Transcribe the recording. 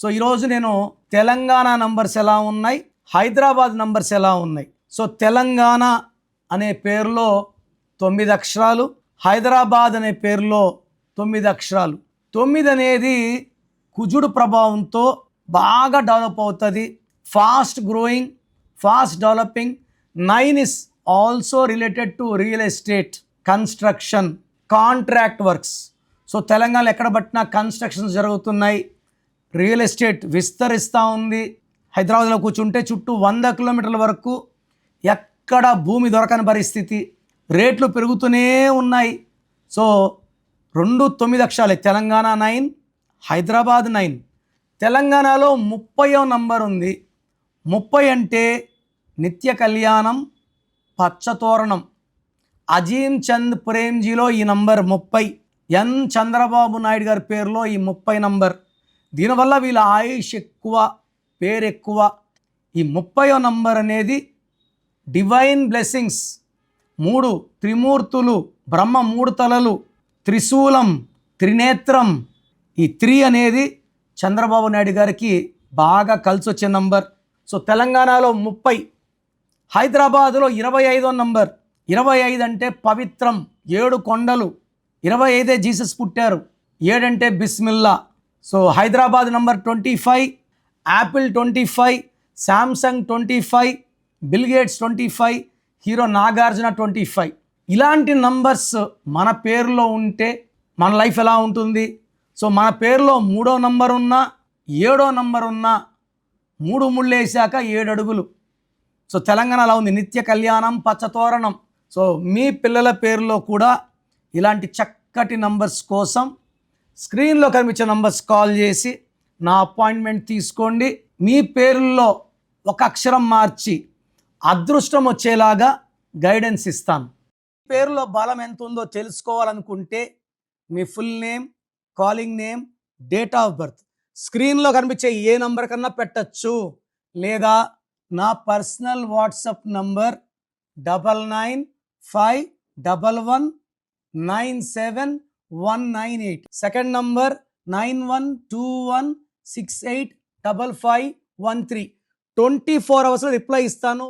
So ఈరోజు నేను Telangana numbers ఎలా ఉన్నాయి, హైదరాబాద్ నంబర్స్ ఎలా ఉన్నాయి. సో తెలంగాణ అనే పేరులో 9 అక్షరాలు, హైదరాబాద్ అనే పేరులో 9 అక్షరాలు. 9 అనేది కుజుడు ప్రభావంతో బాగా డెవలప్ అవుతుంది, fast growing, fast developing. 9 is also related to real estate, construction, contract works. So తెలంగాణలో ఎక్కడ పట్టినా కన్స్ట్రక్షన్స్ జరుగుతున్నాయి, రియల్ ఎస్టేట్ విస్తరిస్తూ ఉంది. హైదరాబాద్లో కూర్చుంటే చుట్టూ 100 కిలోమీటర్ల వరకు ఎక్కడ భూమి దొరకని పరిస్థితి, రేట్లు పెరుగుతూనే ఉన్నాయి. సో 9 అక్షరాలే, తెలంగాణ 9, హైదరాబాద్ 9. తెలంగాణలో 30వ నంబర్ ఉంది. 30 అంటే నిత్య కళ్యాణం, పచ్చతోరణం. అజీమ్ చంద్ ప్రేమ్జీలో ఈ నంబర్ 30. ఎన్ చంద్రబాబు నాయుడు గారి పేరులో ఈ 30 నంబర్. దీనివల్ల వీళ్ళ ఆయుష్ ఎక్కువ, పేరు ఎక్కువ. ఈ 30వ నంబర్ అనేది డివైన్ బ్లెస్సింగ్స్. 3 త్రిమూర్తులు, బ్రహ్మ 3 తలలు, త్రిశూలం, త్రినేత్రం. ఈ 3 అనేది చంద్రబాబు నాయుడు గారికి బాగా కలిసి వచ్చే నంబర్. సో తెలంగాణలో 30, హైదరాబాదులో 25వ నంబర్. 25 అంటే పవిత్రం, 7 కొండలు. 25 జీసస్ పుట్టారు, 7 అంటే Bismillah. So Hyderabad number 25, Apple 25, Samsung 25, bill gates 25, hero Nagarjuna 25. ఇలాంటి నంబర్స్ మన పేరులో ఉంటే మన లైఫ్ ఎలా ఉంటుంది? సో మన పేరులో 3వ నంబర్ ఉన్నా, 7వ నంబర్ ఉన్నా, 3 ముళ్ళు వేసాక 7 అడుగులు. సో తెలంగాణ అలా ఉంది, నిత్య కళ్యాణం, పచ్చతోరణం. సో మీ పిల్లల పేరులో కూడా ఇలాంటి చక్కటి నంబర్స్ కోసం స్క్రీన్లో కనిపించే నంబర్స్ కాల్ చేసి నా అపాయింట్మెంట్ తీసుకోండి. మీ పేరుల్లో ఒక అక్షరం మార్చి అదృష్టం వచ్చేలాగా గైడెన్స్ ఇస్తాను. పేరులో బలం ఎంత ఉందో తెలుసుకోవాలనుకుంటే మీ full name, calling name, date of birth స్క్రీన్లో కనిపించే ఏ నంబర్ కన్నా పెట్టచ్చు, లేదా నా personal WhatsApp number 9951197198. Second number 9121685513. 24 అవర్స్లో రిప్లై ఇస్తాను.